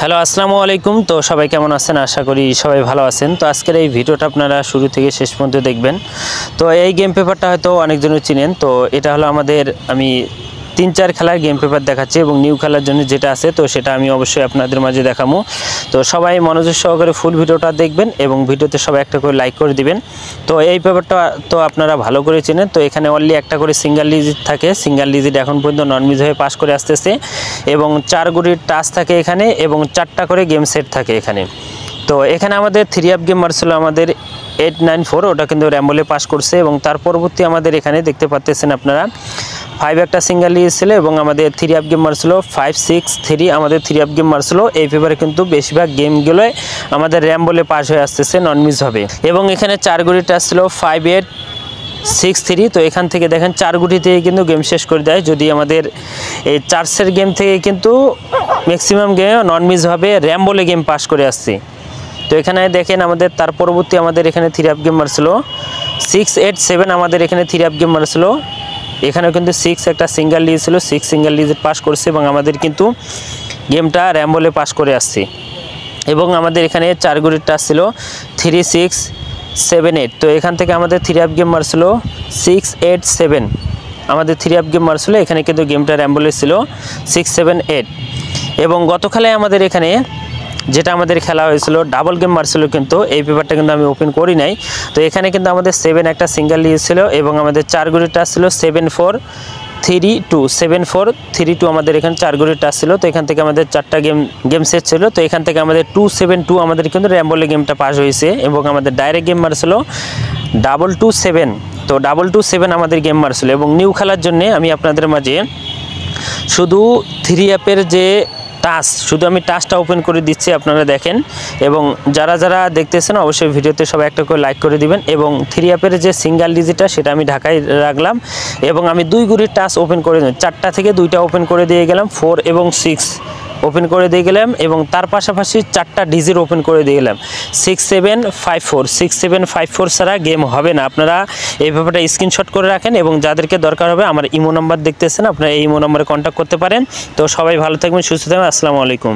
Hello আসসালামু আলাইকুম। তো সবাই কেমন আছেন? আশা করি সবাই ভালো আছেন। তো আজকের এই ভিডিওটা আপনারা শুরু থেকে শেষ পর্যন্ত দেখবেন। তো এই গেম পেপারটা হয়তো অনেকজনই চিনেন। তো এটা হলো আমাদের আমি 3-4 খেলার গেম পেপার দেখাচ্ছি এবং নিউ খেলার জন্য যেটা আছে তো সেটা আমি অবশ্যই আপনাদের মাঝে দেখাবো। তো সবাই মনোযোগ সহকারে ফুল ভিডিওটা দেখবেন এবং ভিডিওতে সবাই একটা করে লাইক করে দিবেন। তো এই পেপারটা তো আপনারা ভালো করে চেনেন। তো এখানে অনলি একটা করে সিঙ্গেল ডিজিট থাকে। সিঙ্গেল ডিজিট এখন পর্যন্ত নন মিস হয়ে পাস করে আসতেছে এবং 4 গুড়ির টাচ থাকে এখানে এবং 4টা করে গেম সেট থাকে এখানে। তো এখানে আমাদের 3 আপ গেম মারছিল আমাদের 894, ওটা কিন্তু র্যাম্বলে পাস করছে এবং তার পরবর্তী আমাদের এখানে দেখতে পাচ্ছেন আপনারা 5 একটা সিঙ্গেল লিয়েছিল এবং আমাদের 3 আপ গেম মারছিল 5-6-3 আমাদের 3 আপ গেম মারছিল। এই পেপারে কিন্তু বেশিরভাগ গেমগুলোই আমাদের র্যাম্বলে পাস হয়ে আসতেছে নন মিস হবে এবং এখানে 4 গুড়ির টাচ ছিল 5-8-6-3। তো এখান থেকে দেখেন 4 গুটি থেকে কিন্তু গেম শেষ করে দেয়। যদি আমাদের এই চার্সের গেম থেকে কিন্তু ম্যাক্সিমাম গেম নন মিস হবে র্যাম্বলে গেম পাস করে আসছে। তো এখানে দেখেন আমাদের তার পরবর্তী আমাদের এখানে 3 আপ গেম মারছিল 6-8-7 আমাদের এখানে 3 আপ গেম মারছিল। এখানেও কিন্তু 6 একটা সিঙ্গেল লিয়েছিল, 6 সিঙ্গেল ডিজিট পাস করছে এবং আমাদের কিন্তু গেমটা র্যাম্বলে পাস করে আসছে এবং আমাদের এখানে 4 গুটির টাচ ছিল 3-6-7-8। তো এখান থেকে আমাদের 3 আপ গেম মারছিল 6-8-7 আমাদের 3 আপ গেম মারছিল। এখানে কিন্তু গেমটা র্যাম্বলে ছিল 6-7-8 এবং গত খেলায় আমাদের এখানে যেটা আমাদের খেলা হয়েছিল ডাবল গেম মারছিল, কিন্তু এই পেপারটা কিন্তু আমি ওপেন করি নাই। তো এখানে কিন্তু আমাদের 7 একটা সিঙ্গেল লিয়েছিল এবং আমাদের 4 গুটির টাচ ছিল 7-4-3-2 আমাদের এখানে 4 গুটির টাচ ছিল। তো এখান থেকে আমাদের 4টা গেম সেট ছিল। তো এখান থেকে আমাদের 2-7-2 আমাদের কিন্তু র্যাম্বলে গেমটা পাস হয়েছে এবং আমাদের ডাইরেক্ট গেম মারছিল 2-2-7। তো 2-2-7 আমাদের গেম মারছিল এবং নিউ খেলার জন্য আমি আপনাদের মাঝে শুধু 3 অ্যাপের যে টাচ, শুধু আমি টাচটা ওপেন করে দিচ্ছি, আপনারা দেখেন এবং যারা যারা দেখতেছেন অবশ্যই ভিডিওতে সবাই একটা করে লাইক করে দিবেন এবং 3 অ্যাপের যে সিঙ্গেল ডিজিটটা সেটা আমি ঢাকায় রাখলাম এবং আমি 2 গুটির টাচ ওপেন করে দিলাম। 4টা থেকে 2টা ওপেন করে দিয়ে গেলাম, 4 এবং 6 ওপেন করে দিয়ে গেলাম এবং তার পাশাপাশি 4টা ডিজিট ওপেন করে দিয়ে গেলাম 6-7-5-4 ছাড়া গেম হবে না। আপনারা এই ব্যাপারটা স্ক্রিনশট করে রাখেন এবং যাদেরকে দরকার হবে আমার ইমো নাম্বার দেখতেছেন, আপনারা এই ইমো নাম্বারে কন্ট্যাক্ট করতে পারেন। তো সবাই ভালো থাকবেন, সুস্থ থাকবেন। আসসালামু আলাইকুম।